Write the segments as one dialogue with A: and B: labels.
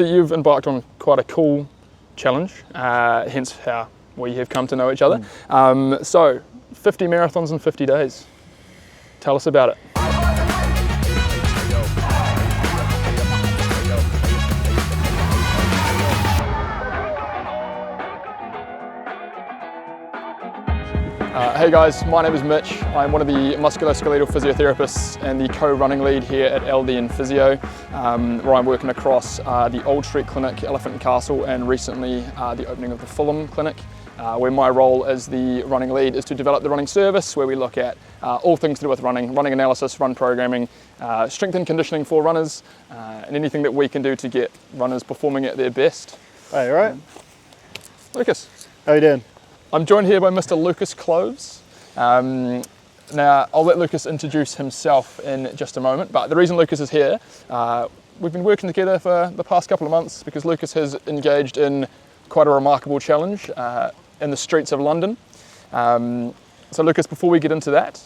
A: You've embarked on quite a cool challenge, hence how we have come to know each other. So 50 marathons in 50 days. Tell us about it. Hey guys, my name is Mitch. I'm one of the musculoskeletal physiotherapists and the co-running lead here at LDN Physio, where I'm working across the Old Street Clinic, Elephant and Castle, and recently the opening of the Fulham Clinic, where my role as the running lead is to develop the running service, where we look at all things to do with running analysis, run programming, strength and conditioning for runners, and anything that we can do to get runners performing at their best.
B: Hey, you alright?
A: Lucas.
B: How you doing?
A: I'm joined here by Mr. Lucas Cloves. Now, I'll let Lucas introduce himself in just a moment, but the reason Lucas is here, we've been working together for the past couple of months because Lucas has engaged in quite a remarkable challenge in the streets of London. So Lucas, before we get into that,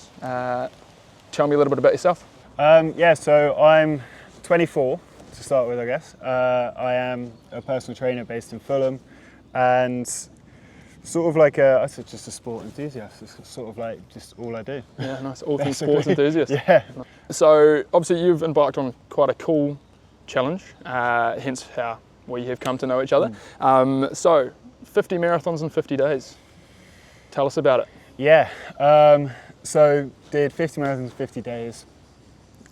A: tell me a little bit about yourself.
B: Yeah, so I'm 24 to start with, I guess. I am a personal trainer based in Fulham, and sort of like I said, just a sport enthusiast. It's sort of like just all I do.
A: Yeah, nice. All things sports enthusiast.
B: Yeah.
A: So obviously you've embarked on quite a cool challenge, hence how we have come to know each other. So 50 marathons in 50 days. Tell us about it.
B: Yeah. So did 50 marathons in 50 days,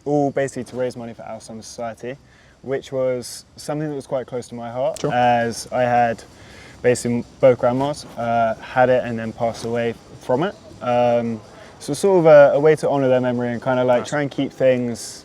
B: all basically to raise money for Alzheimer's Society, which was something that was quite close to my heart,
A: Sure.
B: As I had basically both grandmas had it and then passed away from it. So sort of a way to honour their memory and kind of like
A: Nice.
B: try and keep things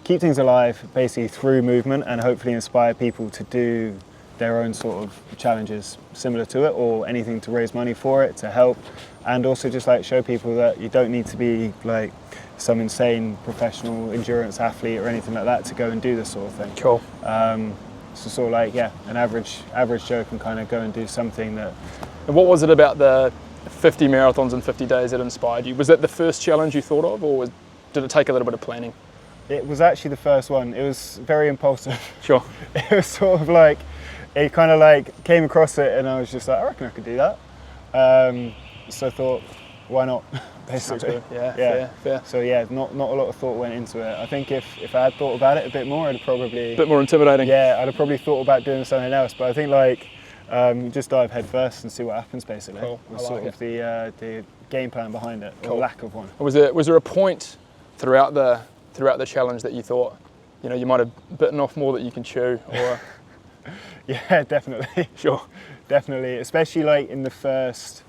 B: alive basically through movement, and hopefully inspire people to do their own sort of challenges similar to it, or anything to raise money for it, to help, and also just like show people that you don't need to be like some insane professional endurance athlete or anything like that to go and do this sort of thing.
A: Cool.
B: So sort of like, yeah, an average Joe can kind of go and do something that...
A: And what was it about the 50 marathons in 50 days that inspired you? Was that the first challenge you thought of, or did it take a little bit of planning?
B: It was actually the first one. It was very impulsive.
A: Sure.
B: It was sort of like, it kind of like came across it and I was just like, I reckon I could do that. So I thought, why not, basically.
A: Yeah, fair.
B: So yeah, not a lot of thought went into it. I think if I had thought about it a bit more, I'd probably...
A: A bit more intimidating.
B: Yeah, I'd have probably thought about doing something else, but I think like, just dive head first and see what happens, basically.
A: Cool.
B: Was
A: I
B: sort
A: like
B: of the game plan behind it,
A: Cool.
B: or lack of one.
A: Was there a point throughout the challenge that you thought, you know, you might have bitten off more that you can chew, or?
B: Yeah, definitely.
A: Sure.
B: Definitely, especially like in the first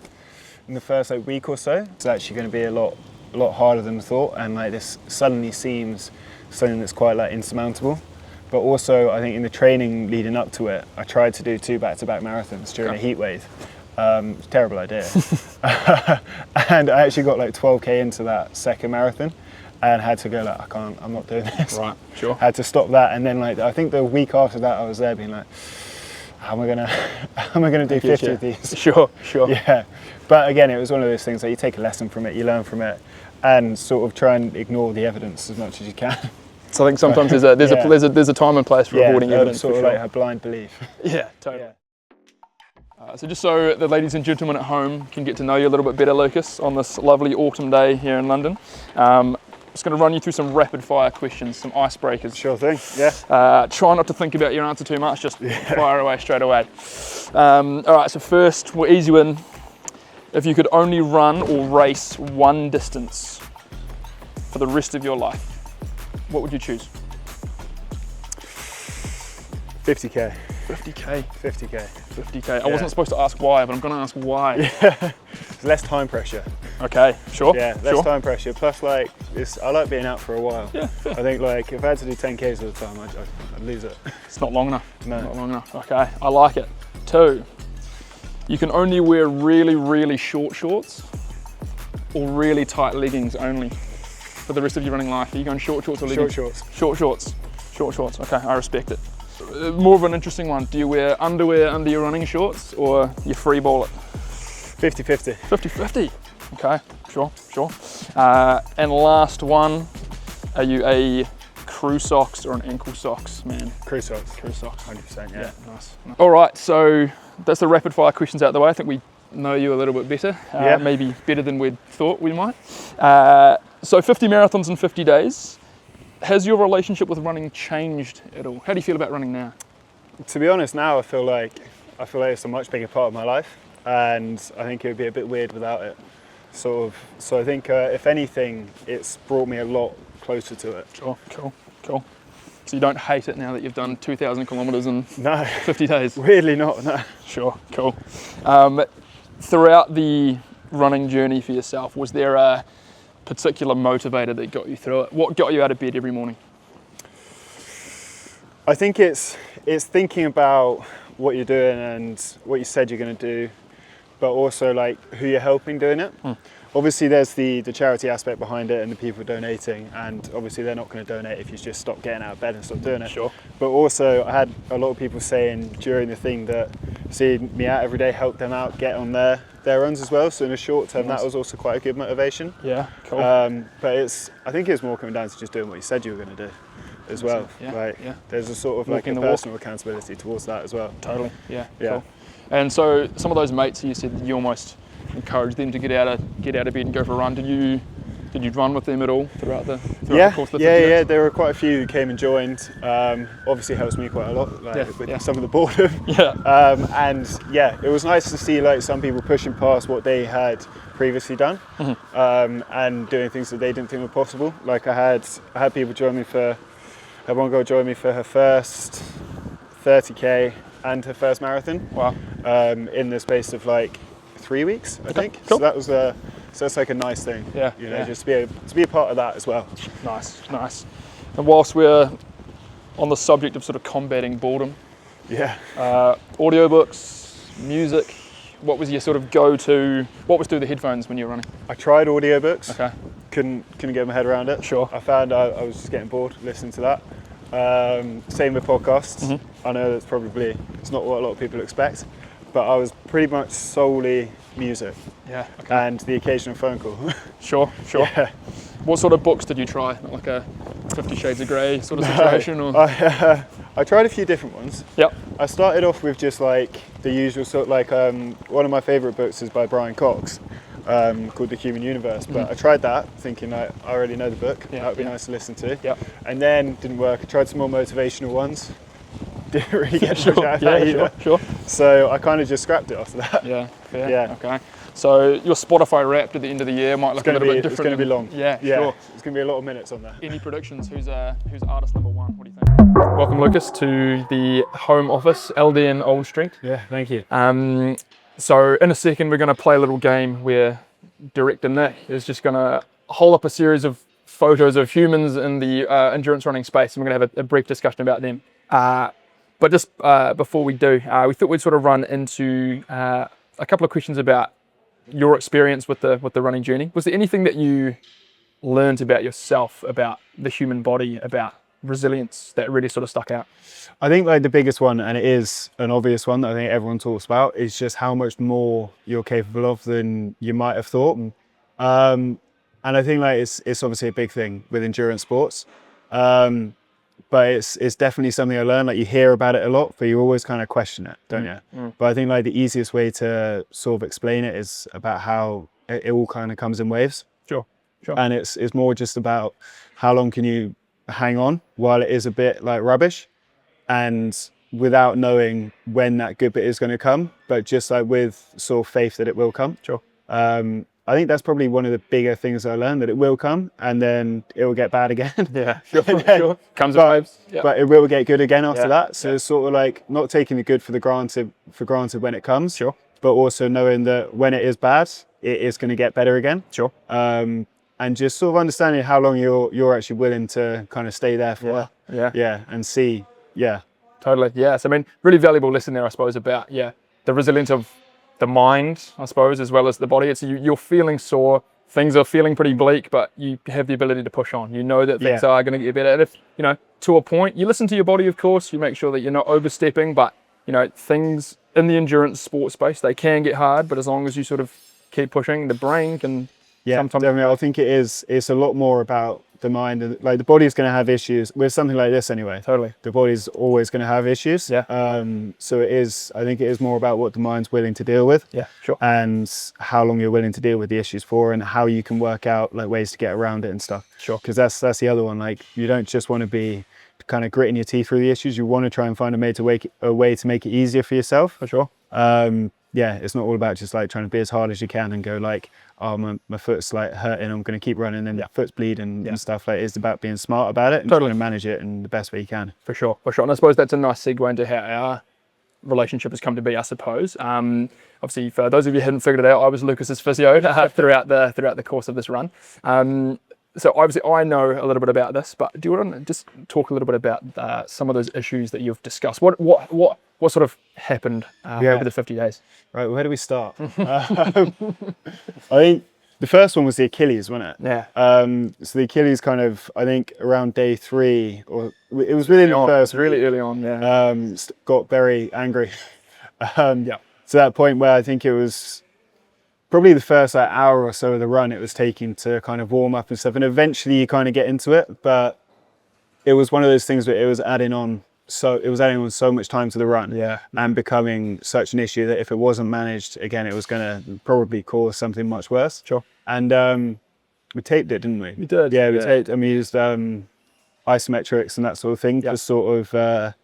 B: like week or so. It's actually going to be a lot harder than I thought, and like this suddenly seems something that's quite like insurmountable. But also, I think in the training leading up to it, I tried to do 2 back-to-back marathons during a heat wave. Terrible idea. And I actually got like 12k into that second marathon, and had to go like, I'm not doing this.
A: Right, sure.
B: Had to stop that, and then like I think the week after that, I was there being like, how am I gonna do 50 of these?
A: Sure.
B: Yeah, but again, it was one of those things that you take a lesson from it, you learn from it, and sort of try and ignore the evidence as much as you can.
A: So I think sometimes there's a time and place for avoiding evidence.
B: Sort of
A: sure.
B: like a blind belief.
A: Yeah, totally. So just so the ladies and gentlemen at home can get to know you a little bit better, Lucas, on this lovely autumn day here in London, I'm just going to run you through some rapid fire questions, some icebreakers.
B: Sure thing, yeah.
A: Try not to think about your answer too much, just fire away straight away. All right, so first, we'll ease you in. If you could only run or race one distance for the rest of your life, what would you choose?
B: 50k.
A: 50k.
B: 50k.
A: 50k.
B: Yeah.
A: I wasn't supposed to ask why, but I'm going to ask why.
B: Yeah. Less time pressure.
A: Okay, sure.
B: Yeah, less time pressure. Plus, like, I like being out for a while.
A: Yeah.
B: I think, like, if I had to do 10k's all the time, I'd lose it.
A: It's not long enough.
B: No.
A: Not long enough. Okay, I like it. 2, you can only wear really, really short shorts or really tight leggings only for the rest of your running life. Are you going short shorts or leggings?
B: Short shorts.
A: Short shorts. Short shorts. Okay, I respect it. More of an interesting one. Do you wear underwear under your running shorts, or you free ball it?
B: 50-50.
A: 50-50. Okay, sure. And last one, are you a crew socks or an ankle socks, man?
B: Crew socks.
A: Crew socks.
B: 100%,
A: Yeah, nice. All right, so that's the rapid fire questions out the way. I think we know you a little bit better, maybe better than we'd thought we might. So 50 marathons in 50 days. Has your relationship with running changed at all? How do you feel about running now?
B: To be honest, now I feel like it's a much bigger part of my life, and I think it would be a bit weird without it. So I think if anything, it's brought me a lot closer to it.
A: Sure, cool. So you don't hate it now that you've done 2,000 kilometers in 50 days?
B: Weirdly not, no.
A: Sure, cool. Throughout the running journey for yourself, was there a particular motivator that got you through it? What got you out of bed every morning?
B: I think it's thinking about what you're doing and what you said you're going to do, but also like who you're helping doing it. Obviously there's the charity aspect behind it and the people donating, and obviously they're not going to donate if you just stop getting out of bed and stop doing it.
A: Sure.
B: But also I had a lot of people saying during the thing that seeing me out every day helped them out get on their runs as well. So in the short term, that was also quite a good motivation.
A: Yeah, cool.
B: But I think it's more coming down to just doing what you said you were going to do as well. There's a sort of like a personal accountability towards that as well.
A: Totally. Yeah. Cool. And so some of those mates, you said you almost encouraged them to get out of bed and go for a run. Did you run with them at all throughout the course of the 50 days?
B: There were quite a few who came and joined. Obviously helps me quite a lot, with some of the boredom. It was nice to see like some people pushing past what they had previously done, and doing things that they didn't think were possible. Like I had people join me had one girl join me for her first 30k and her first marathon.
A: Wow.
B: In the space of like 3 weeks, I think.
A: Cool.
B: So that's like a nice thing. Just to be a part of that as well.
A: Nice. And whilst we're on the subject of sort of combating boredom, audiobooks, music, what was your sort of go-to? What was through the headphones when you were running?
B: I tried audiobooks.
A: Okay.
B: Couldn't get my head around it.
A: Sure.
B: I found I was just getting bored listening to that. Same with podcasts. I know it's not what a lot of people expect, but I was pretty much solely music.
A: Yeah. Okay.
B: And the occasional phone call.
A: Sure. Yeah. What sort of books did you try? Like a 50 Shades of Grey sort of situation? Or?
B: I tried a few different ones.
A: Yep.
B: I started off with just like the usual sort of like one of my favourite books is by Brian Cox, called The Human Universe. But I tried that thinking I already know the book. That would be nice to listen to.
A: Yep.
B: And then didn't work. I tried some more motivational ones. Didn't really get much out of that either.
A: Sure.
B: So I kind of just scrapped it after that.
A: Yeah. Fair. Yeah. Okay. So your Spotify Wrapped at the end of the year might look a little bit different.
B: It's going to be long.
A: Yeah. Sure.
B: It's going to be a lot of minutes on there.
A: Any predictions? Who's artist number one? What do you think? Welcome, Lucas, to the home office, LDN Old Street.
B: Yeah. Thank you.
A: So in a second, we're going to play a little game where Director Nick is just going to hold up a series of photos of humans in the endurance running space, and we're going to have a brief discussion about them. But just before we do, we thought we'd sort of run into a couple of questions about your experience with the running journey. Was there anything that you learned about yourself, about the human body, about resilience that really sort of stuck out?
B: I think like the biggest one, and it is an obvious one that I think everyone talks about, is just how much more you're capable of than you might have thought. And I think like it's obviously a big thing with endurance sports. But it's definitely something I learned. Like you hear about it a lot, but you always kind of question it, don't you? But I think like the easiest way to sort of explain it is about how it all kind of comes in waves.
A: Sure.
B: And it's more just about how long can you hang on while it is a bit like rubbish, and without knowing when that good bit is going to come, but just like with sort of faith that it will come.
A: Sure.
B: I think that's probably one of the bigger things I learned, that it will come and then it will get bad again.
A: Yeah, sure. Comes in waves. Yeah.
B: But it will get good again after that. So it's sort of like not taking the good for granted when it comes.
A: Sure.
B: But also knowing that when it is bad, it is going to get better again.
A: Sure.
B: And just sort of understanding how long you're actually willing to kind of stay there for. Yeah. And see. Yeah.
A: Totally. Yeah. So I mean, really valuable lesson there, I suppose, about the resilience of the mind, I suppose, as well as the body. It's you're feeling sore, things are feeling pretty bleak, but you have the ability to push on. You know that things are going to get better. And if, to a point, you listen to your body, of course, you make sure that you're not overstepping, but, things in the endurance sport space, they can get hard, but as long as you sort of keep pushing, the brain can sometimes...
B: Definitely. I think it's a lot more about the mind, and like the body's going to have issues with something like this anyway.
A: Totally.
B: The body's always going to have issues.
A: Yeah.
B: So I think it is more about what the mind's willing to deal with.
A: Yeah, sure.
B: And how long you're willing to deal with the issues for, and how you can work out like ways to get around it and stuff.
A: Sure.
B: Because that's the other one. Like, you don't just want to be kind of gritting your teeth through the issues. You want to try and find a way to make it easier for yourself.
A: For sure.
B: Yeah, it's not all about just like trying to be as hard as you can and go like, oh, my foot's like hurting, I'm going to keep running, and foot's bleeding and stuff. Like, it's about being smart about it and trying to manage it in the best way you can.
A: For sure. And I suppose that's a nice segue into how our relationship has come to be, I suppose. Obviously, for those of you who hadn't figured it out, I was Lucas's physio throughout the course of this run. So obviously I know a little bit about this, but do you want to just talk a little bit about some of those issues that you've discussed? What sort of happened over the 50 days?
B: Right, where do we start? I think the first one was the Achilles, wasn't it?
A: Yeah.
B: So the Achilles kind of, I think around day 3, or it was really the first.
A: Really early on, yeah.
B: Got very angry.
A: Yeah.
B: To that point where I think it was probably the first like hour or so of the run it was taking to kind of warm up and stuff, and eventually you kind of get into it, but it was one of those things where it was adding on so much time to the run, and becoming such an issue that if it wasn't managed, again, it was going to probably cause something much worse.
A: Sure.
B: And we taped it, didn't we?
A: We did.
B: Yeah, we taped, and we used isometrics and that sort of thing to sort of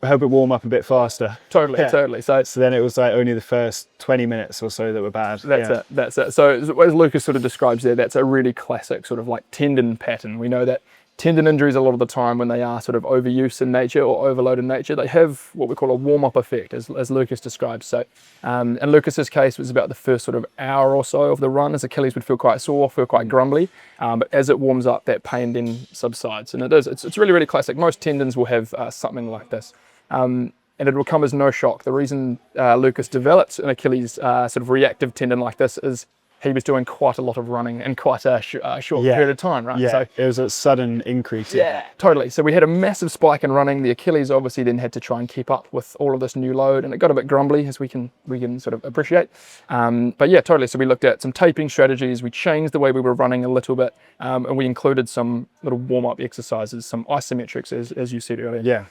B: help it warm up a bit faster.
A: Totally. So
B: then it was like only the first 20 minutes or so that were bad.
A: That's it. So as Lucas sort of describes there, that's a really classic sort of like tendon pattern. We know that tendon injuries, a lot of the time when they are sort of overuse in nature or overload in nature, they have what we call a warm-up effect, as Lucas describes. So in Lucas's case, it was about the first sort of hour or so of the run. His Achilles would feel quite sore, feel quite grumbly, but as it warms up, that pain then subsides. And it's really, really classic. Most tendons will have something like this. And it will come as no shock. The reason Lucas developed an Achilles sort of reactive tendon like this is he was doing quite a lot of running in quite a short period of time, right?
B: Yeah,
A: so
B: it was a sudden increase.
A: Yeah, totally. So we had a massive spike in running. The Achilles obviously then had to try and keep up with all of this new load, and it got a bit grumbly, as we can sort of appreciate. But yeah, totally. So we looked at some taping strategies. We changed the way we were running a little bit, and we included some little warm-up exercises, some isometrics, as you said earlier.
B: Yeah.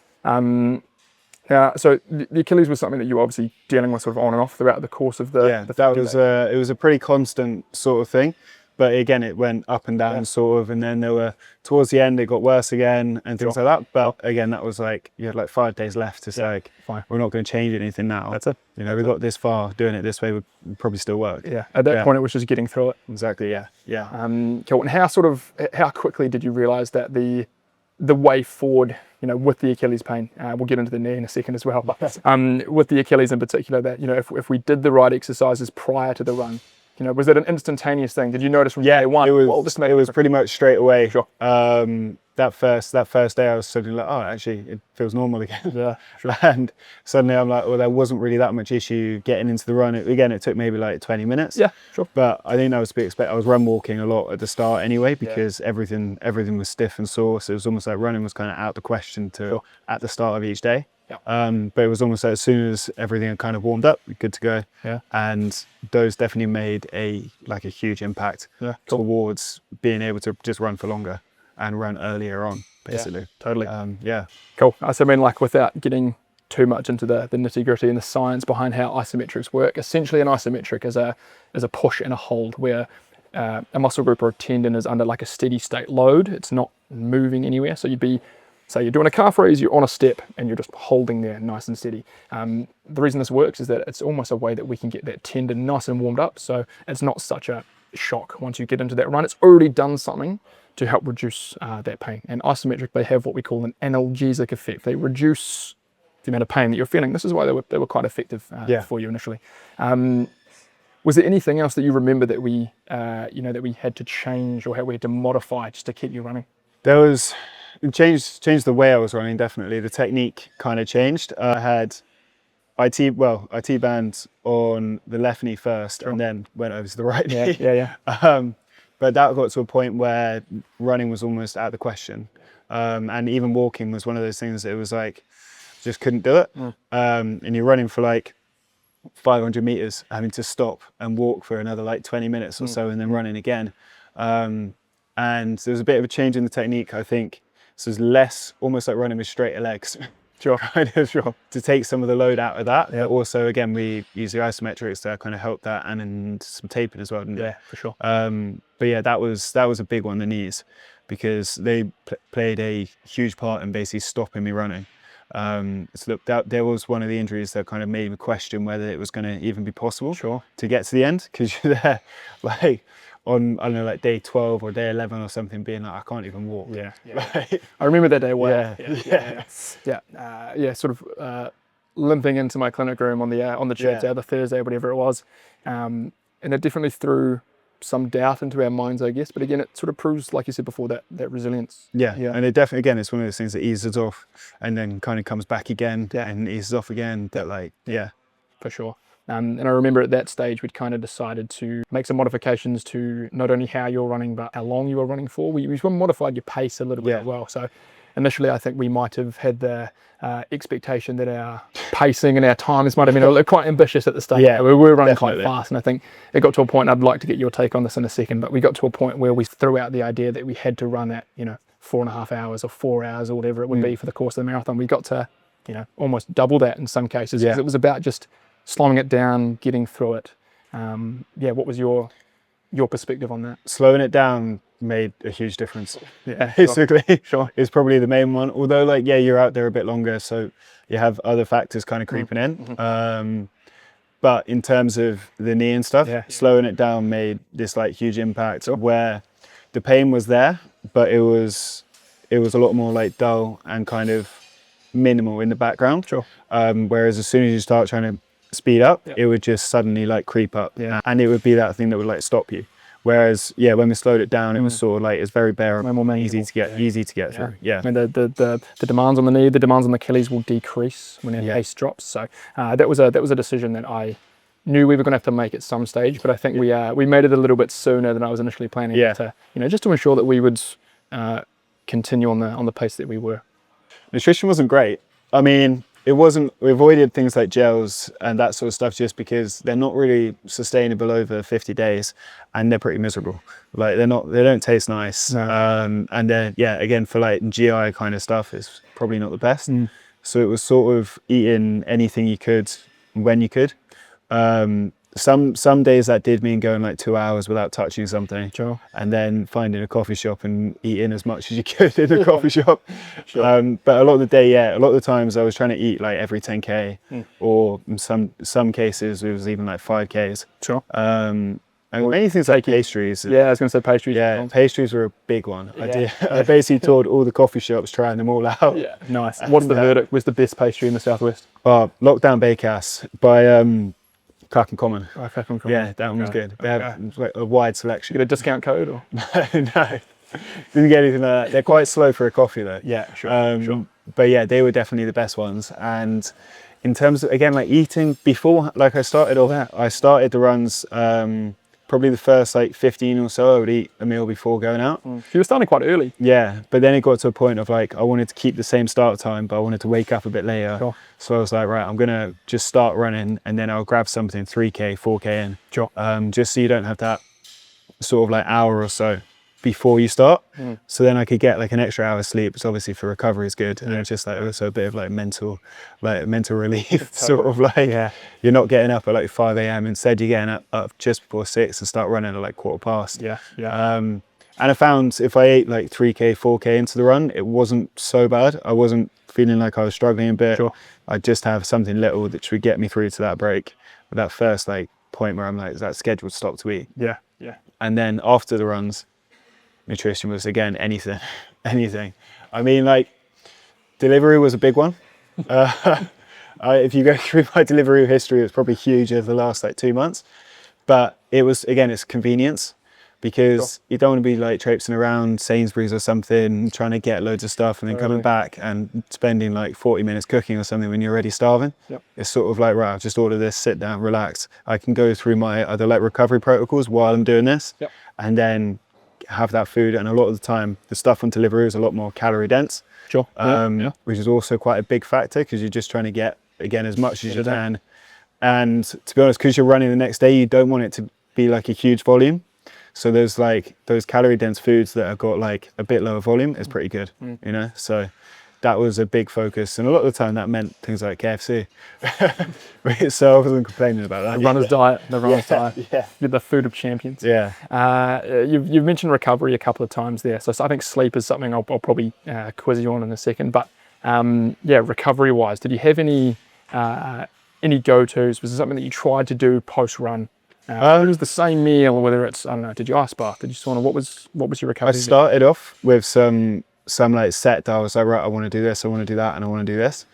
A: So the Achilles was something that you were obviously dealing with sort of on and off throughout the course of the
B: it was a pretty constant sort of thing, but again it went up and down sort of, and then there were towards the end it got worse again and things like that. But again, that was like you had like 5 days left to say fine, we're not going to change anything now.
A: That's it.
B: You know, we got this far, doing it this way would probably still work.
A: Yeah. At that point, it was just getting through it.
B: Exactly. Yeah.
A: Cool. And how quickly did you realise that the way forward, you know, with the Achilles pain, we'll get into the knee in a second as well, but with the Achilles in particular, that, you know, if we did the right exercises prior to the run, you know, was it an instantaneous thing? Did you notice from day one?
B: It was pretty much straight away.
A: Sure.
B: That first day I was suddenly like, oh, actually it feels normal again.
A: Yeah, sure.
B: And suddenly I'm like, well, there wasn't really that much issue getting into the run. It took maybe like 20 minutes.
A: Yeah, sure.
B: But I think that was to be expected. I was run walking a lot at the start anyway, because everything was stiff and sore. So it was almost like running was kind of out the question at the start of each day.
A: Yeah.
B: But it was almost like as soon as everything had kind of warmed up, good to go.
A: Yeah.
B: And those definitely made a huge impact towards being able to just run for longer and run earlier on, basically.
A: Yeah, totally.
B: Cool.
A: So I mean, like, without getting too much into the nitty gritty and the science behind how isometrics work, essentially an isometric is a push and a hold where a muscle group or a tendon is under like a steady state load. It's not moving anywhere. So say you're doing a calf raise, you're on a step and you're just holding there nice and steady. The reason this works is that it's almost a way that we can get that tendon nice and warmed up, so it's not such a shock once you get into that run. It's already done something to help reduce that pain. And isometric, they have what we call an analgesic effect. They reduce the amount of pain that you're feeling. This is why they were quite effective for you initially. Was there anything else that you remember that we had to change or how we had to modify just to keep you running?
B: It changed the way I was running, definitely. The technique kind of changed. I had IT bands on the left knee first, and then went over to the right knee.
A: Yeah.
B: But that got to a point where running was almost out of the question. And even walking was one of those things that it was like, just couldn't do it. And you're running for like 500 meters, having to stop and walk for another like 20 minutes or so, and then running again. And and there was a bit of a change in the technique, I think. So it's less, almost like running with straighter legs.
A: Sure.
B: Kind of sure. To take some of the load out of that. Yeah. But also, again, we use the isometrics to kind of help that, and some taping as well, didn't
A: Yeah, for sure.
B: But yeah, that was a big one, the knees, because they played a huge part in basically stopping me running. So look, there was one of the injuries that kind of made me question whether it was going to even be possible to get to the end, because you're there like on, I don't know, like day 12 or day 11 or something, being like, I can't even walk.
A: Yeah, yeah.
B: Like,
A: I remember that day well.
B: Yeah.
A: Sort of limping into my clinic room on the Tuesday, the Thursday, whatever it was, and it definitely threw some doubt into our minds, I guess. But again, it sort of proves, like you said before, that resilience.
B: Yeah, and it definitely, again, it's one of those things that eases off and then kind of comes back again and eases off again. That like,
A: for sure. And I remember at that stage, we'd kind of decided to make some modifications to not only how you're running, but how long you were running for. We modified your pace a little bit as well. So initially, I think we might have had the expectation that our pacing and our times might have been quite ambitious at the start.
B: Yeah,
A: we were running quite fast. And I think it got to a point, I'd like to get your take on this in a second, but we got to a point where we threw out the idea that we had to run at, 4.5 hours or 4 hours or whatever it would be for the course of the marathon. We got to, almost double that in some cases, because it was about just slowing it down, getting through it. What was your perspective on that?
B: Slowing it down made a huge difference.
A: Yeah,
B: basically.
A: Sure.
B: Is probably the main one. Although, like, you're out there a bit longer, so you have other factors kind of creeping in. But in terms of the knee and stuff, slowing it down made this like huge impact, where the pain was there, but it was a lot more like dull and kind of minimal in the background. Whereas as soon as you start trying to speed up, it would just suddenly like creep up, and it would be that thing that would like stop you. Whereas when we slowed it down, it was sort of like, it's very bearable, easy to get through. I mean,
A: the demands on the knee, the demands on the Achilles will decrease when our pace drops. So that was a decision that I knew we were going to have to make at some stage, but I think we made it a little bit sooner than I was initially planning. To just to ensure that we would continue on the pace that we were.
B: Nutrition wasn't great. I mean, we avoided things like gels and that sort of stuff just because they're not really sustainable over 50 days and they're pretty miserable. Like they don't taste nice. No. And then, again, for like GI kind of stuff, it's probably not the best. So it was sort of eating anything you could when you could. Some days that did mean going like 2 hours without touching something, and then finding a coffee shop and eating as much as you could in the coffee shop. But a lot of the times I was trying to eat like every 10k, or in some cases it was even like 5Ks. And many things like pastries.
A: I was going to say pastries.
B: Pastries were a big one. I basically toured all the coffee shops, trying them all out.
A: Nice. What's the verdict? Was the best pastry in the southwest?
B: Lockdown Bakehouse by Clapham Common.
A: Clapham Common.
B: Yeah, that one was good. They have like a wide selection.
A: Get a discount code or?
B: No, didn't get anything like that. They're quite slow for a coffee though.
A: Sure.
B: But yeah, they were definitely the best ones. And in terms of, again, like eating before, like I started the runs, probably the first like 15 or so, I would eat a meal before going out.
A: You were starting quite early.
B: Yeah, but then it got to a point of like, I wanted to keep the same start time, but I wanted to wake up a bit later. So I was like, right, I'm gonna just start running and then I'll grab something 3K, 4K in. Just so you don't have that sort of like hour or so before you start. So then I could get like an extra hour's sleep, which obviously for recovery is good. And it's just like also a bit of like mental relief. Sort of like, you're not getting up at like 5 a.m. Instead you're getting up just before 6 and start running at like 7:15. And I found if I ate like 3K, 4K into the run, it wasn't so bad. I wasn't feeling like I was struggling a bit. I'd just have something little that would get me through to that break. But that first like point where I'm like, is that scheduled stop to eat? And then after the runs, nutrition was again anything. I mean, like delivery was a big one. If you go through my delivery history, it was probably huge over the last like 2 months. But it was, again, it's convenience, because you don't want to be like traipsing around Sainsbury's or something trying to get loads of stuff and then coming back and spending like 40 minutes cooking or something when you're already starving. It's sort of like, right, I'll just order this, sit down, relax. I can go through my other like recovery protocols while I'm doing this, and then have that food. And a lot of the time the stuff on delivery is a lot more calorie dense, which is also quite a big factor, because you're just trying to get, again, as much as you can. And to be honest, because you're running the next day, you don't want it to be like a huge volume. So there's like those calorie dense foods that have got like a bit lower volume is pretty good, you know? So that was a big focus. And a lot of the time that meant things like KFC. So I wasn't complaining about that.
A: The runner's diet, the runner's diet.
B: Yeah.
A: The food of champions.
B: Yeah.
A: You've mentioned recovery a couple of times there. So I think sleep is something I'll probably quiz you on in a second. But yeah, recovery wise, did you have any go-tos? Was it something that you tried to do post-run? It was the same meal, whether it's, I don't know, did you ice bath? Did you sauna? What was your recovery?
B: I started off with some like set that I was like, right, I want to do this, I want to do that, and I want to do this.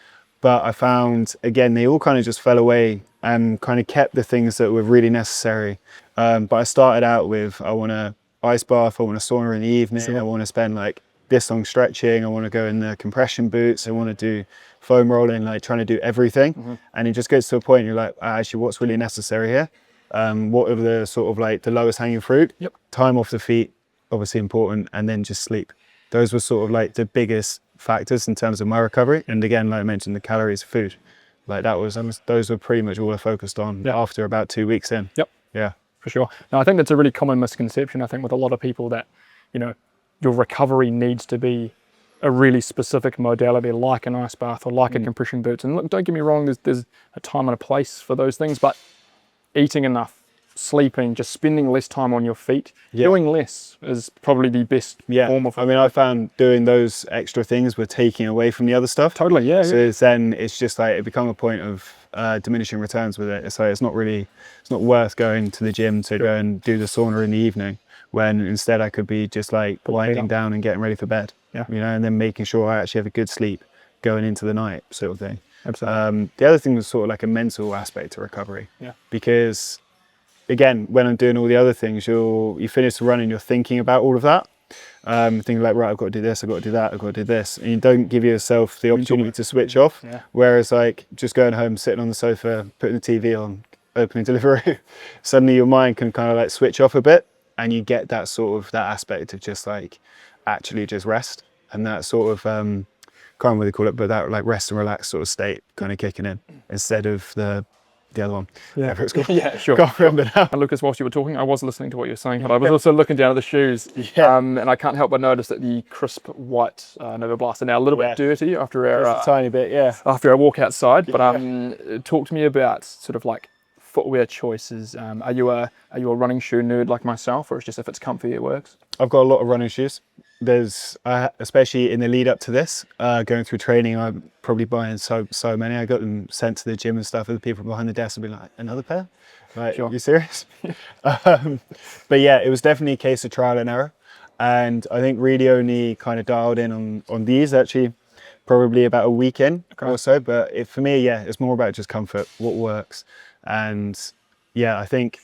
B: But I found, again, they all kind of just fell away and kind of kept the things that were really necessary. But I started out with, I want to ice bath, I want to sauna in the evening, I want to spend like this long stretching, I want to go in the compression boots, I want to do foam rolling, like trying to do everything. And it just gets to a point you're like, actually, what's really necessary here? What are the sort of like the lowest hanging fruit? Time off the feet, obviously important, and then just sleep. Those were sort of like the biggest factors in terms of my recovery. And again, like I mentioned, the calories, food, like those were pretty much all I focused on after about 2 weeks in. Yeah,
A: for sure. Now, I think that's a really common misconception, I think, with a lot of people, that, you know, your recovery needs to be a really specific modality like an ice bath or like a compression boots. And look, don't get me wrong, there's a time and a place for those things, but eating enough, sleeping, just spending less time on your feet, doing less is probably the best form of it.
B: I mean, I found doing those extra things were taking away from the other stuff.
A: Totally, yeah.
B: So then it's just like, it become a point of diminishing returns with it. So it's not worth going to the gym to go and do the sauna in the evening, when instead I could be just like winding down and getting ready for bed, you know, and then making sure I actually have a good sleep going into the night, sort of thing.
A: Absolutely.
B: The other thing was sort of like a mental aspect to recovery, because again, when I'm doing all the other things, you finish the run and you're thinking about all of that, thinking like, right, I've got to do this, I've got to do that, I've got to do this, and you don't give yourself the opportunity to switch off. Whereas like just going home, sitting on the sofa, putting the TV on, opening Deliveroo, suddenly your mind can kind of like switch off a bit, and you get that sort of that aspect of just like actually just rest, and that sort of can't remember what they call it, but that like rest and relax sort of state kind of kicking in instead of the other one.
A: Yeah,
B: it's called.
A: Yeah, sure.
B: Can't remember now.
A: And Lucas, whilst you were talking, I was listening to what you were saying, but I was also looking down at the shoes, and I can't help but notice that the crisp white Nova Blast are now a little bit dirty after our
B: a tiny bit,
A: after our walk outside. But talk to me about sort of like footwear choices. Are you a running shoe nerd like myself, or it's just if it's comfy it works?
B: I've got a lot of running shoes. There's especially in the lead up to this, going through training, I'm probably buying so many. I got them sent to the gym and stuff, and the people behind the desk would be like, another pair? Like, you serious? But yeah, it was definitely a case of trial and error. And I think really only kind of dialed in on these actually probably about a week in or so. But for me, it's more about just comfort, what works. And yeah, I think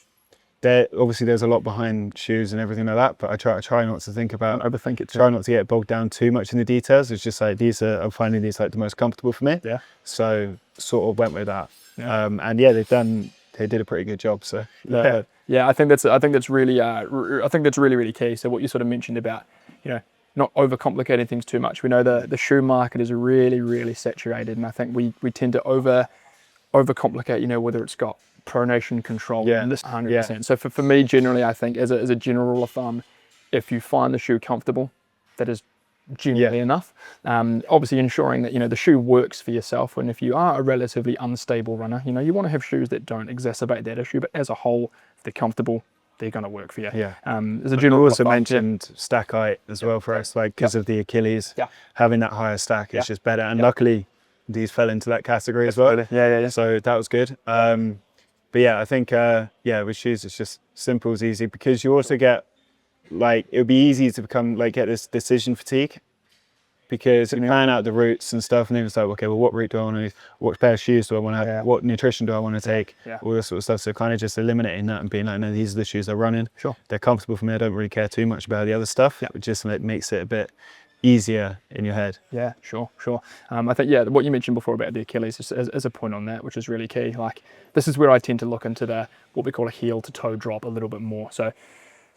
B: obviously there's a lot behind shoes and everything like that, but I try not to think about,
A: overthink it.
B: Try not to get bogged down too much in the details. It's just like I'm finding these like the most comfortable for me. Yeah. So sort of went with that. And yeah, they did a pretty good job. So
A: yeah, I think that's really really key. So what you sort of mentioned about, you know, not overcomplicating things too much. We know the shoe market is really saturated, and I think we tend to overcomplicate, you know, whether it's got pronation control, and this 100%. So for me, generally, I think as a general rule of thumb, if you find the shoe comfortable, that is generally enough. Obviously ensuring that, you know, the shoe works for yourself, and if you are a relatively unstable runner, you know, you want to have shoes that don't exacerbate that issue, but as a whole, if they're comfortable, they're going to work for you. As a general
B: also mentioned stack height as well for us, like because of the Achilles, having that higher stack is just better, and luckily these fell into that category as well. So that was good. But yeah, I think with shoes it's just simple as easy, because you also get like, it would be easy to become like get this decision fatigue, because you plan out the routes and stuff, and then it's like, okay, well, what route do I want to use? What pair of shoes do I want to have? What nutrition do I want to take? All this sort of stuff. So kind of just eliminating that and being like, no, these are the shoes I run in. They're comfortable for me. I don't really care too much about the other stuff. It just makes it a bit easier in your head.
A: Sure. I think what you mentioned before about the Achilles is a point on that, which is really key. Like, this is where I tend to look into what we call a heel to toe drop a little bit more. So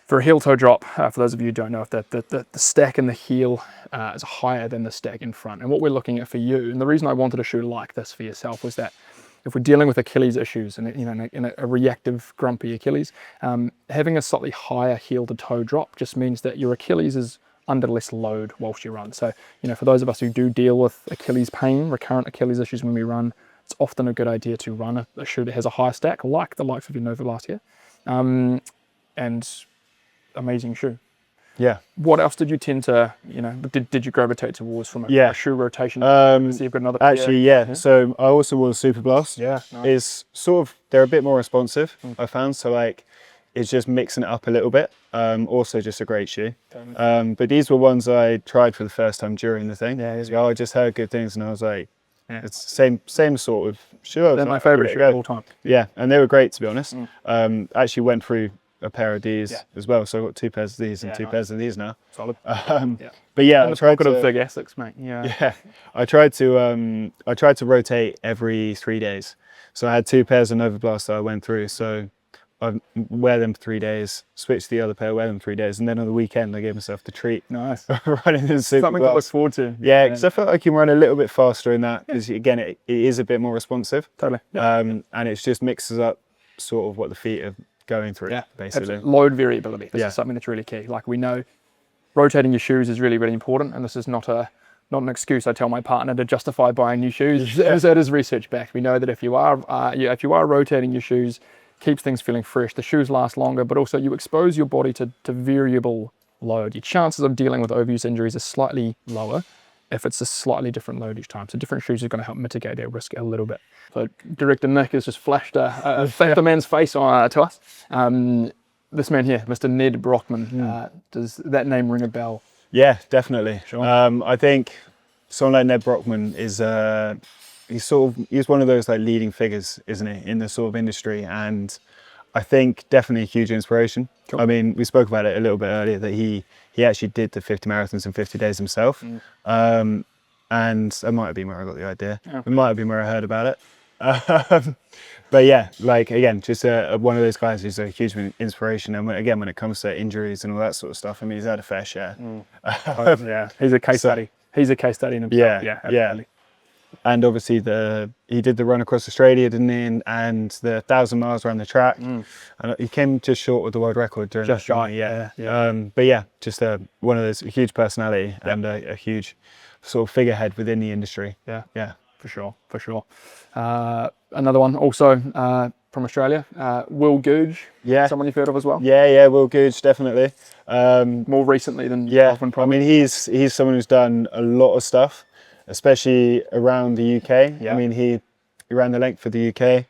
A: for a heel toe drop, for those of you who don't know, if the stack in the heel is higher than the stack in front, and what we're looking at for you, and the reason I wanted a shoe like this for yourself was that if we're dealing with Achilles issues and in a reactive, grumpy Achilles, having a slightly higher heel to toe drop just means that your Achilles is under less load whilst you run. So, for those of us who do deal with Achilles pain, recurrent Achilles issues when we run, it's often a good idea to run a shoe that has a higher stack, like the likes of your Nova last year. And amazing shoe.
B: Yeah.
A: What else did you tend to, did you gravitate towards from a shoe rotation? So you've got another
B: actually,
A: pair.
B: So I also wore the Super Blast.
A: Yeah. Nice.
B: Is sort of, they're a bit more responsive, I found. So like, it's just mixing it up a little bit. Also just a great shoe. But these were ones I tried for the first time during the thing.
A: Yeah.
B: So I just heard good things and I was like, it's the same sort of shoe.
A: They're my favourite shoe of all time.
B: Yeah, and they were great, to be honest. Actually went through a pair of these as well, so I've got 2 pairs of these and 2 pairs of these now.
A: Solid.
B: But yeah,
A: I tried to big Essex, mate.
B: Yeah, I tried to rotate every 3 days. So I had 2 pairs of Nova Blast that I went through. So I wear them for 3 days, switch to the other pair, wear them 3 days, and then on the weekend I gave myself the treat.
A: Nice.
B: Running in Super
A: Something to look forward to.
B: Yeah, because I felt like you can run a little bit faster in that, because again, it is a bit more responsive.
A: Totally.
B: And it just mixes up sort of what the feet are going through, basically.
A: Load variability. This is something that's really key. Like, we know rotating your shoes is really, really important, and this is not an excuse I tell my partner to justify buying new shoes. It is research backed. We know that if you are rotating your shoes, keeps things feeling fresh. The shoes last longer, but also you expose your body to variable load. Your chances of dealing with overuse injuries are slightly lower if it's a slightly different load each time. So different shoes are going to help mitigate our risk a little bit. So Director Nick has just flashed a man's face to us. This man here, Mr. Nedd Brockmann, does that name ring a bell?
B: Yeah, definitely.
A: Sure.
B: I think someone like Nedd Brockmann is he's one of those like leading figures, isn't he, in the sort of industry, and I think definitely a huge inspiration. Cool. I mean, we spoke about it a little bit earlier that he actually did the 50 marathons in 50 days himself, and that might have been where I got the idea. It might have been where I heard about it. But yeah, like again, just one of those guys who's a huge inspiration. And when it comes to injuries and all that sort of stuff, I mean, he's had a fair share.
A: Yeah, he's a case study. He's a case study in himself. Yeah, absolutely.
B: And obviously he did the run across Australia, didn't he? And the 1,000 miles around the track. And he came just short of the world record during
A: just
B: that.
A: Yeah.
B: But yeah, just one of those, a huge personality and a huge sort of figurehead within the industry.
A: Yeah. For sure. Another one also from Australia, Will Goodge. Yeah. Someone you've heard of as well?
B: Yeah, Will Goodge, definitely.
A: More recently than
B: Brockmann, probably. I mean, he's someone who's done a lot of stuff, especially around the UK. Yeah. I mean, he ran the length for the UK.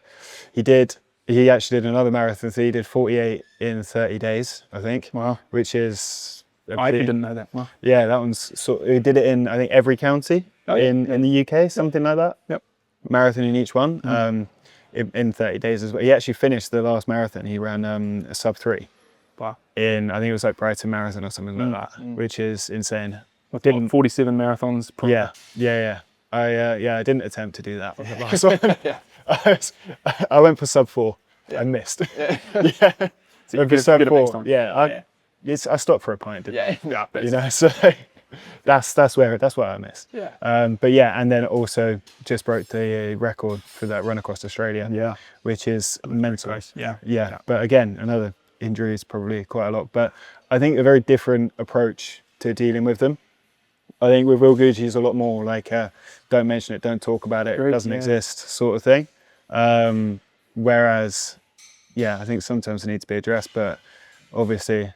B: He actually did another marathon. So he did 48 in 30 days, I think. Wow. Which is...
A: I actually didn't know that. Wow.
B: Yeah, that one's he did it in, I think, every county in the UK, something like that. Yep. Marathon in each one, in 30 days as well. He actually finished the last marathon. He ran a sub 3.
A: Wow.
B: I think it was like Brighton Marathon or something like that, which is insane.
A: I did 47 marathons.
B: Yeah. I didn't attempt to do that on the last one. I went for sub 4 and missed. So you could sub 4. I stopped for a pint. So that's what I missed. But yeah, and then also just broke the record for that run across Australia. Yeah, which is mental. Yeah. But again, another injury is probably quite a lot. But I think a very different approach to dealing with them. I think with Will Goodge, he's a lot more like don't mention it, don't talk about it, it doesn't exist sort of thing. Whereas, I think sometimes it needs to be addressed, but obviously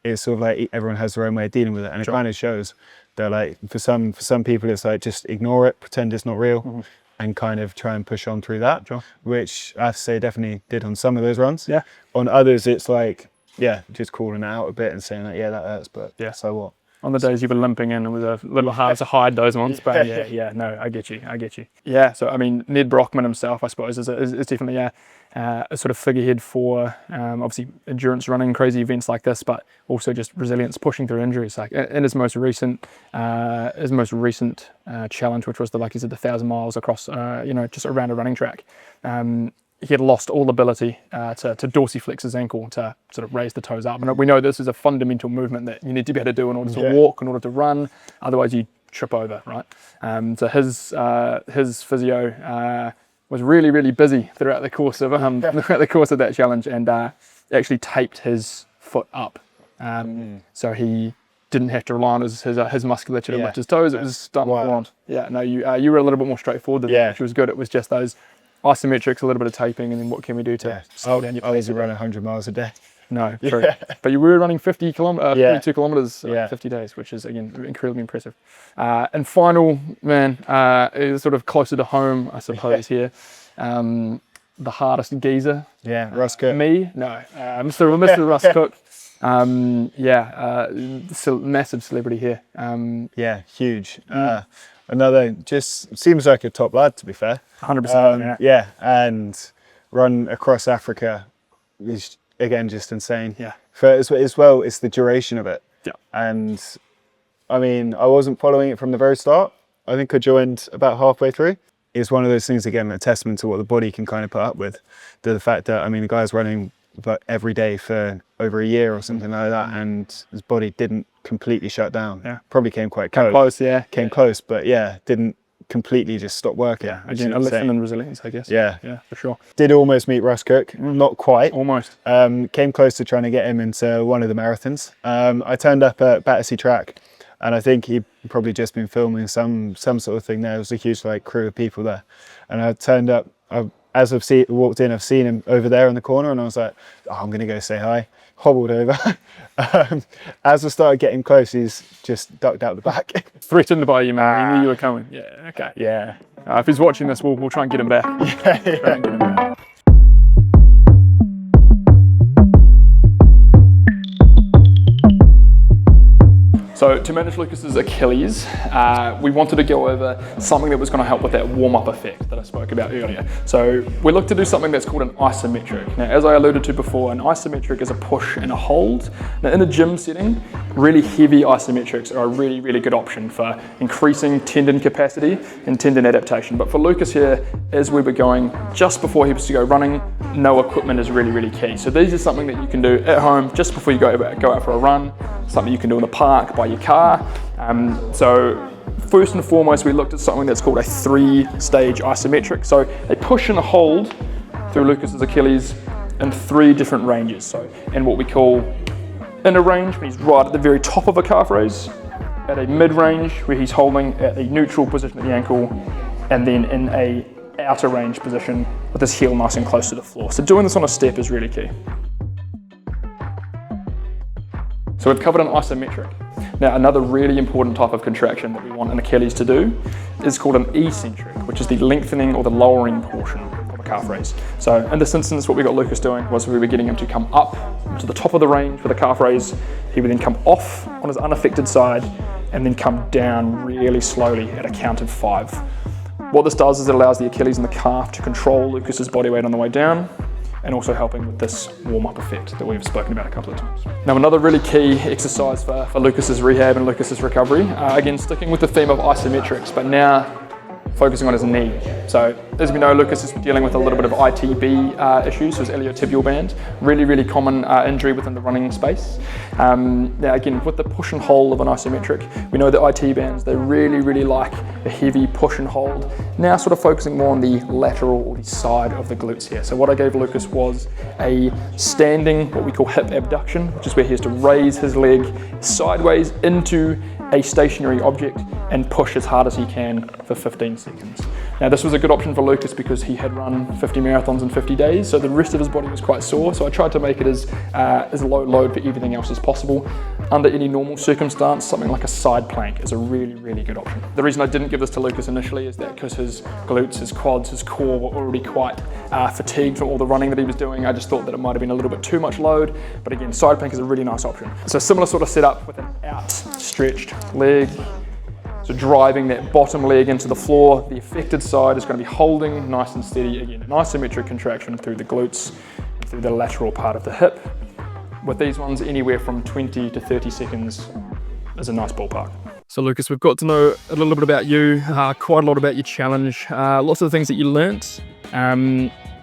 B: it's sort of like everyone has their own way of dealing with it, and it kind of shows that like for some people it's like just ignore it, pretend it's not real, and kind of try and push on through that, which I have to say definitely did on some of those runs. On others it's like just calling it out a bit and saying like that hurts, but so what. On
A: the days you were limping in, it was a little hard to hide those ones, but no, I get you. Yeah, so I mean, Nedd Brockmann himself, I suppose, is definitely a sort of figurehead for obviously endurance running, crazy events like this, but also just resilience, pushing through injuries. Like in his most recent challenge, which was the 1,000 miles across, just around a running track. He had lost all ability to dorsiflex his ankle to sort of raise the toes up. And we know this is a fundamental movement that you need to be able to do in order to walk, in order to run, otherwise you trip over, right? So his physio was really, really busy throughout the course of that challenge, and actually taped his foot up, so he didn't have to rely on his musculature to lift his toes. It was starting to fall on. Yeah, no, you were a little bit more straightforward than that, which was good. It was just those isometrics, a little bit of taping, and then what can we do to slow down your pace?
B: I was running 100 miles a day.
A: No, true. But you were running 52 kilometers 50 days, which is, again, incredibly impressive. And final, man, is sort of closer to home, I suppose, here. The hardest geezer.
B: Yeah, Russ Cook.
A: Me? No, Mr. Russ Cook. Massive celebrity here.
B: Yeah, huge. Another, just seems like a top lad, to be fair.
A: 100%.
B: Yeah, and run across Africa is, again, just insane.
A: Yeah.
B: As well, it's the duration of it.
A: Yeah.
B: And I mean, I wasn't following it from the very start. I think I joined about halfway through. It's one of those things, again, a testament to what the body can kind of put up with. The fact that, I mean, the guy's running every day for over a year or something like that, and his body didn't completely shut down.
A: Yeah.
B: Probably came quite close. Came
A: Yeah.
B: came close, but yeah, didn't completely just stop working.
A: Yeah, again, a lesson in resilience, I guess.
B: Yeah.
A: Yeah, for sure.
B: Did almost meet Russ Cook, not quite.
A: Almost.
B: Came close to trying to get him into one of the marathons. I turned up at Battersea Track, and I think he'd probably just been filming some sort of thing there. There was a huge crew of people there, and I turned up. As I've walked in, I've seen him over there in the corner, and I was like, oh, I'm going to go say hi. Hobbled over. As I started getting close, he's just ducked out the back.
A: Threatened by you, man. He knew you were coming. Yeah, okay.
B: Yeah.
A: If he's watching this, we'll try and get him back.
B: Yeah.
A: So to manage Lucas's Achilles, we wanted to go over something that was going to help with that warm-up effect that I spoke about earlier. So we looked to do something that's called an isometric. Now, as I alluded to before, an isometric is a push and a hold. Now, in a gym setting, really heavy isometrics are a really, really good option for increasing tendon capacity and tendon adaptation. But for Lucas here, as we were going just before he was to go running, no equipment is really, really key. So these are something that you can do at home just before you go out for a run, something you can do in the park, by your car. So first and foremost, we looked at something that's called a 3-stage isometric. So a push and a hold through Lucas's Achilles in 3 different ranges. So in what we call inner range, when he's right at the very top of a calf raise, at a mid-range where he's holding at a neutral position at the ankle, and then in a outer range position with his heel nice and close to the floor. So doing this on a step is really key. So we've covered an isometric. Now, another really important type of contraction that we want an Achilles to do is called an eccentric, which is the lengthening or the lowering portion of a calf raise. So in this instance, what we got Lucas doing was we were getting him to come up to the top of the range with a calf raise. He would then come off on his unaffected side and then come down really slowly at a count of 5. What this does is it allows the Achilles and the calf to control Lucas's body weight on the way down, and also helping with this warm-up effect that we've spoken about a couple of times. Now, another really key exercise for Lucas's rehab and Lucas's recovery, again, sticking with the theme of isometrics, but now focusing on his knee. So as we know, Lucas is dealing with a little bit of ITB issues, so his iliotibial band, really, really common injury within the running space. Now again, with the push and hold of an isometric, we know that IT bands, they really, really like a heavy push and hold. Now sort of focusing more on the lateral or the side of the glutes here. So what I gave Lucas was a standing, what we call hip abduction, which is where he has to raise his leg sideways into a stationary object and push as hard as he can for 15 seconds. Now this was a good option for Lucas because he had run 50 marathons in 50 days, so the rest of his body was quite sore, so I tried to make it as low load for everything else as possible. Under any normal circumstance, something like a side plank is a really, really good option. The reason I didn't give this to Lucas initially is that because his glutes, his quads, his core were already quite fatigued from all the running that he was doing. I just thought that it might have been a little bit too much load, but again, side plank is a really nice option. So similar sort of setup with an outstretched leg. So driving that bottom leg into the floor, the affected side is going to be holding nice and steady. Again, an isometric contraction through the glutes, through the lateral part of the hip. With these ones, anywhere from 20 to 30 seconds is a nice ballpark. So Lucas, we've got to know a little bit about you, quite a lot about your challenge, lots of the things that you learnt.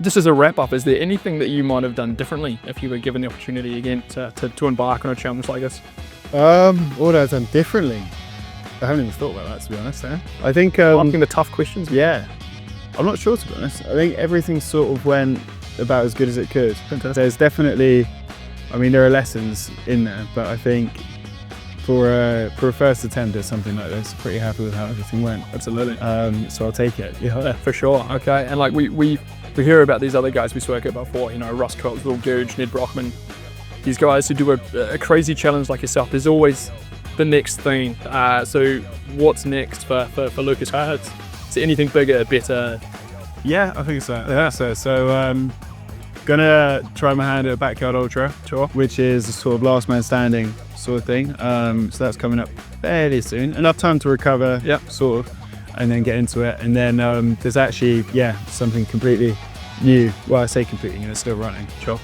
A: Just as a wrap up, is there anything that you might have done differently if you were given the opportunity again to embark on a challenge like this?
B: What would I have done differently? I haven't even thought about that, to be honest. I think
A: asking the tough questions.
B: Yeah, I'm not sure, to be honest. I think everything sort of went about as good as it could. Fantastic. There's definitely, I mean, there are lessons in there, but I think for a first attempt at something like this, pretty happy with how everything went.
A: Absolutely.
B: So I'll take it.
A: Yeah, for sure. Okay, and like we hear about these other guys we spoke about before, you know, Russ, Cloves, Goodge, Nedd, Brockmann, these guys who do a crazy challenge like yourself. There's always the next thing. So what's next for Lucas? Is there anything bigger, better?
B: Yeah, I think so. Yeah, so gonna try my hand at a backyard ultra,
A: Sure.
B: which is a sort of last man standing sort of thing. So that's coming up fairly soon. Enough time to recover, sort of, and then get into it. And then there's actually, something completely new. Well, I say completely new, it's still running.
A: Sure.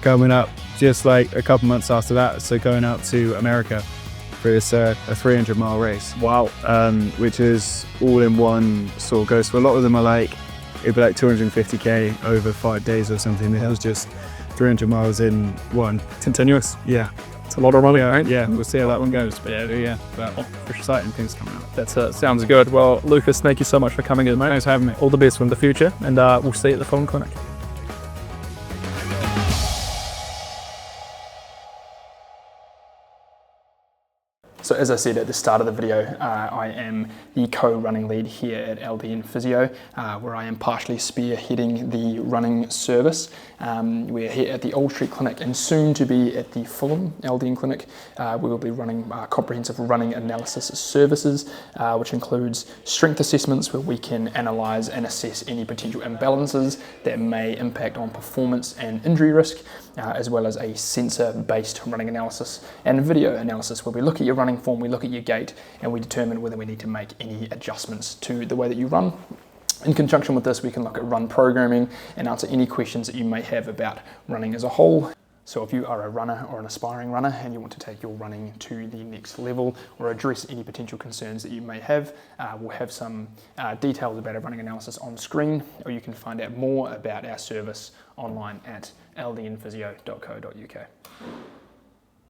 B: Coming up just like a couple months after that. So going out to America for this a 300-mile race.
A: Wow.
B: Which is all in one sort of go. So a lot of them are like, it'd be like 250k over 5 days or something. It was just 300 miles in one.
A: Continuous.
B: Yeah.
A: It's a lot of running, right?
B: Yeah, we'll see how that one goes. But but exciting things coming up.
A: That's sounds good. Well, Lucas, thank you so much for coming in, mate.
B: Thanks for having me.
A: All the best for the future, and we'll see you at the following clinic. So as I said at the start of the video, I am the co-running lead here at LDN Physio, where I am partially spearheading the running service. We're here at the Old Street Clinic and soon to be at the Fulham LDN Clinic. We will be running comprehensive running analysis services, which includes strength assessments where we can analyse and assess any potential imbalances that may impact on performance and injury risk, as well as a sensor-based running analysis and video analysis where we look at your running form, we look at your gait, and we determine whether we need to make any adjustments to the way that you run. In conjunction with this, we can look at run programming and answer any questions that you may have about running as a whole. So if you are a runner or an aspiring runner and you want to take your running to the next level or address any potential concerns that you may have, we'll have some details about our running analysis on screen, or you can find out more about our service online at ldnphysio.co.uk.